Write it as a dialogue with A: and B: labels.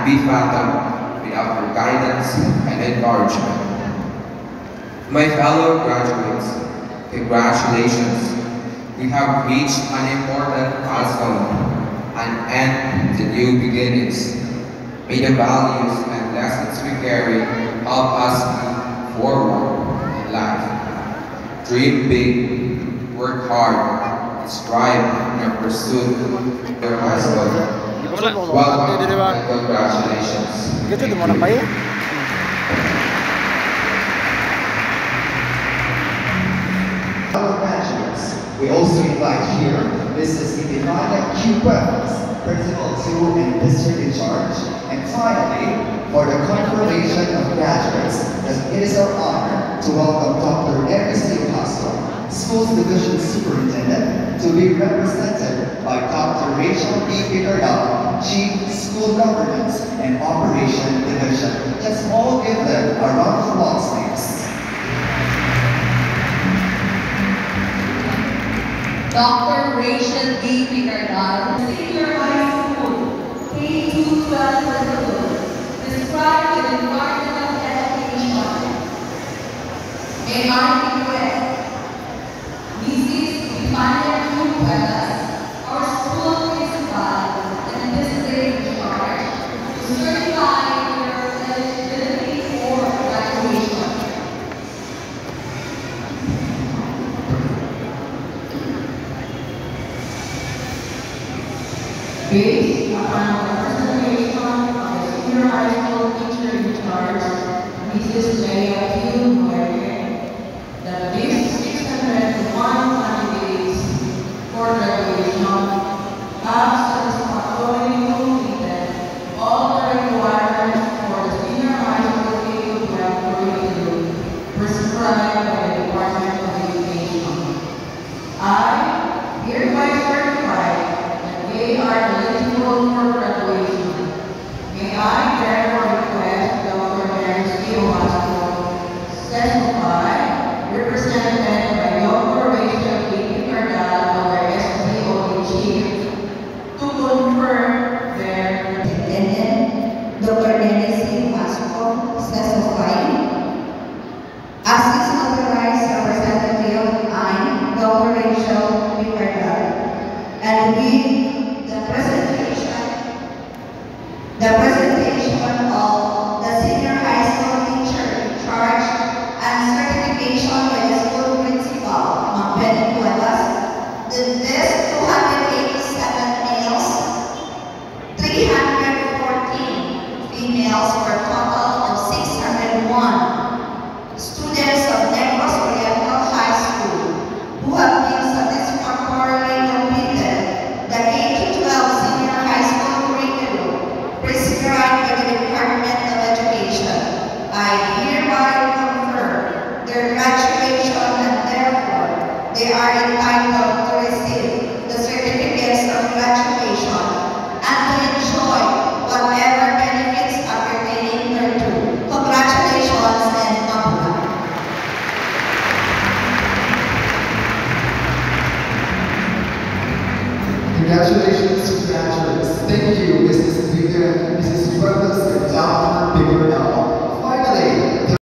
A: can't be fathomed without your guidance and encouragement. My fellow graduates, congratulations. We have reached an important milestone, an end to new beginnings. May the values and lessons we carry help us move forward in life. Dream big, work hard, and strive in your pursuit of your high school. Welcome and congratulations.
B: Fellow graduates, we also invite here Mrs. Intifada Q. Pueblos, Principal 2 and District in Charge. And finally, for the confirmation of graduates, it is our honor to welcome Dr. Ernesto Castro, Schools Division Superintendent, to be represented by Dr. Rachel B. Picardal, Chief School Governance and Operation Division. Let's all give them a round of applause, please.
C: Dr. Rachel B. Picardal, Senior High School, K-12 Curriculum, described the Department of Education. May I request Mrs. Ifania Q. Pueblos, our school principal and district in charge, to certify your eligibility for graduation. Based upon the presentation of the senior high school teacher in charge, Mrs. Leia Q. Moyer, that these 601 candidates for graduation have satisfactorily completed all the requirements for the senior high school K-12 curriculum prescribed by the Department of Education. I hereby certify they are eligible for graduation. May I therefore request Dr. Ernesto Castro, testify, represented by Dr. Rachel B. Picardal, our SDO chief, to confirm their
D: attendant, Dr. Ernesto Castro, testify. As is authorized representative, I, Dr. Rachel B. Picardal, and we the presentation of the senior high school teacher in charge and certification by the school principal, Ms. Penny Pueblos, this 287 males, 314 females for a total of 601 students of Negros Oriental High School who have been satisfactorily completed the K-12 senior high school prescribed by the Department of Education. I hereby confirm their graduation and therefore they are entitled to receive the certificates of graduation and to enjoy whatever benefits are pertaining thereto. Congratulations and mabuhay.
B: Congratulations to graduates. Thank you, Mrs. Pueblos and Dr.